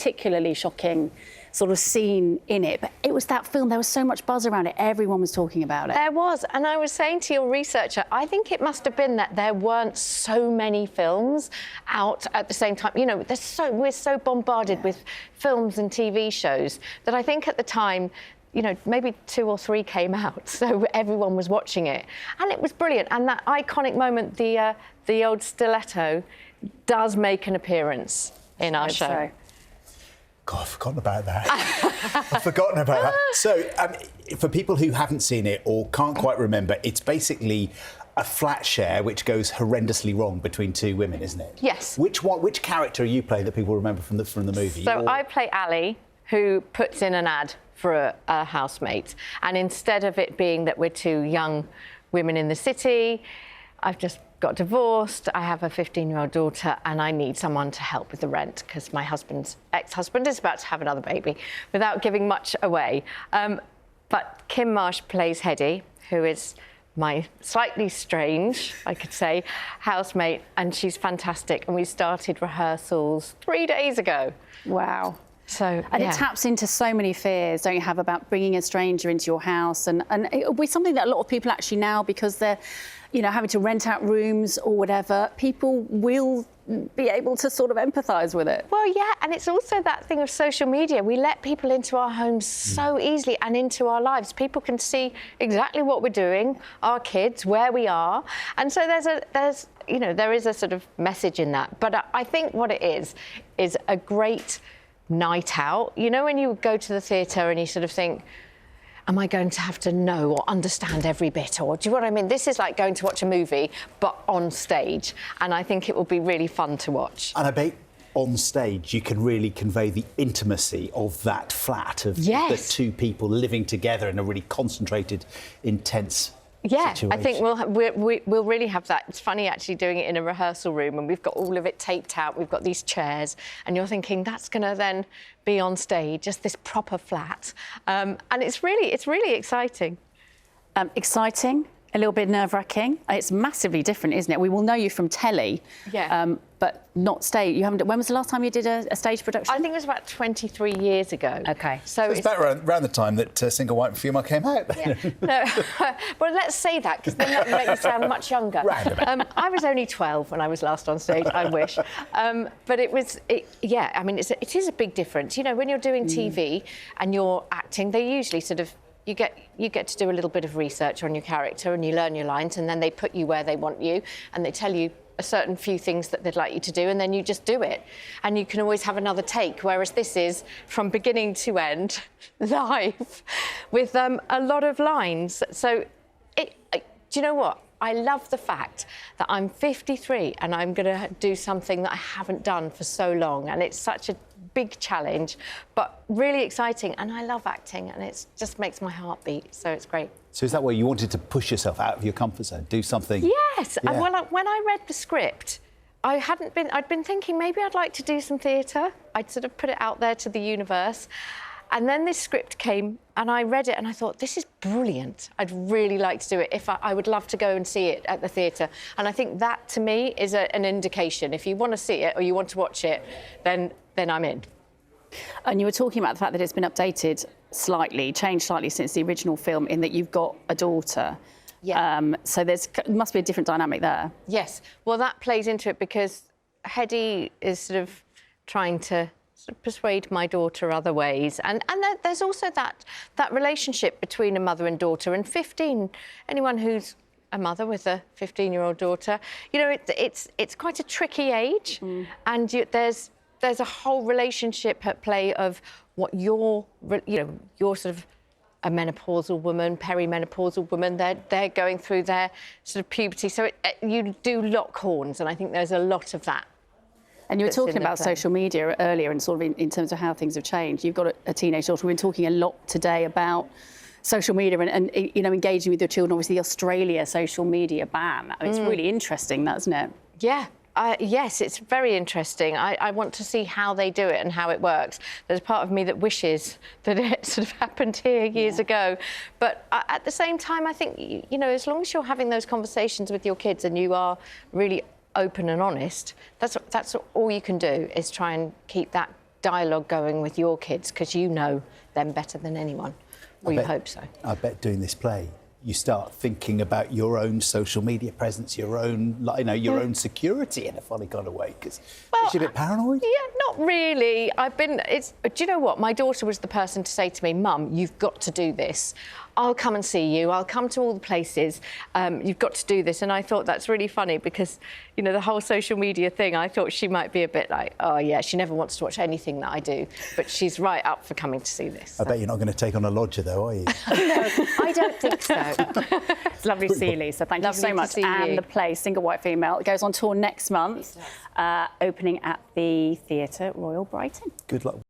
particularly shocking sort of scene in it, but it was that film, there was so much buzz around it, everyone was talking about it. There was, and I was saying to your researcher, I think it must have been that there weren't so many films out at the same time. You know, we're so bombarded with films and TV shows that I think at the time, you know, maybe 2 or 3 came out, so everyone was watching it. And it was brilliant, and that iconic moment, the old stiletto, does make an appearance in our show. So. God, I've forgotten about that. I've forgotten about that. So, for people who haven't seen it or can't quite remember, it's basically a flat share which goes horrendously wrong between 2 women, isn't it? Yes. Which character you play that people remember from the movie? So I play Ali, who puts in an ad for a housemate, and instead of it being that we're 2 young women in the city, I've just got divorced, I have a 15-year-old daughter, and I need someone to help with the rent because my ex-husband is about to have another baby, without giving much away. But Kim Marsh plays Hedy, who is my slightly strange, I could say, housemate, and she's fantastic. And we started rehearsals 3 days ago. Wow. So, and it taps into so many fears, don't you have, about bringing a stranger into your house, and it'll be something that a lot of people actually now, because they're, you know, having to rent out rooms or whatever, people will be able to sort of empathise with it. Well, yeah, and it's also that thing of social media. We let people into our homes so easily and into our lives. People can see exactly what we're doing, our kids, where we are, and so there is a sort of message in that. But I think what it is a great night out. You know, when you go to the theatre and you sort of think, am I going to have to know or understand every bit? Or do you know what I mean? This is like going to watch a movie, but on stage. And I think it will be really fun to watch. And I bet on stage you can really convey the intimacy of that flat, of the 2 people living together in a really concentrated, intense situation. I think we'll really have that. It's funny actually doing it in a rehearsal room, and we've got all of it taped out. We've got these chairs, and you're thinking that's going to then be on stage, just this proper flat, and it's really exciting. Exciting, a little bit nerve-wracking. It's massively different, isn't it? We will know you from telly, but not stage. You haven't. When was the last time you did a stage production? I think it was about 23 years ago. OK. So it's about around the time that Single White Female came out. Yeah. No, well, let's say that, because then that will make you sound much younger. I was only 12 when I was last on stage, I wish. But I mean, it is a big difference. You know, when you're doing TV and you're acting, they usually sort of, you get to do a little bit of research on your character, and you learn your lines, and then they put you where they want you, and they tell you a certain few things that they'd like you to do, and then you just do it. And you can always have another take, whereas this is from beginning to end, live, with a lot of lines. So, do you know what? I love the fact that I'm 53 and I'm going to do something that I haven't done for so long, and it's such a big challenge, but really exciting, and I love acting, and it just makes my heart beat, so it's great. So is that why you wanted to push yourself out of your comfort zone, do something? Yes. Yeah. When I read the script, I'd been thinking maybe I'd like to do some theatre. I'd sort of put it out there to the universe. And then this script came, and I read it, and I thought, this is brilliant. I'd really like to do it. I would love to go and see it at the theatre. And I think that, to me, is an indication. If you want to see it or you want to watch it, then I'm in. And you were talking about the fact that it's been updated slightly, changed slightly since the original film, in that you've got a daughter. Yeah. So must be a different dynamic there. Yes. Well, that plays into it, because Hedy is sort of trying to persuade my daughter other ways, and there's also that relationship between a mother and daughter. And 15, anyone who's a mother with a 15-year-old daughter, you know, it's quite a tricky age, and there's a whole relationship at play of what you're sort of a menopausal woman, perimenopausal woman. They're going through their sort of puberty, so you do lock horns, and I think there's a lot of that. And you were talking about social media earlier, and sort of in terms of how things have changed. You've got a teenage daughter. We've been talking a lot today about social media and you know, engaging with your children. Obviously, the Australia social media ban. I mean, it's really interesting, that, isn't it? Yeah. Yes, it's very interesting. I want to see how they do it and how it works. There's a part of me that wishes that it sort of happened here years ago. But at the same time, I think, you know, as long as you're having those conversations with your kids and you are really open and honest, that's all you can do, is try and keep that dialogue going with your kids because you know them better than anyone. Well, you hope so. I bet doing this play, you start thinking about your own social media presence, your own, your own security in a funny kind of way. Because is she a bit paranoid? Yeah, not really. Do you know what? My daughter was the person to say to me, Mum, you've got to do this. I'll come and see you. I'll come to all the places. You've got to do this. And I thought that's really funny because, you know, the whole social media thing, I thought she might be a bit like, oh, yeah, she never wants to watch anything that I do. But she's right up for coming to see this. I bet you're not going to take on a lodger, though, are you? No, I don't think so. It's lovely to see you, Lisa. Thank you so much. And the play, Single White Female, it goes on tour next month, opening at the Theatre Royal Brighton. Good luck.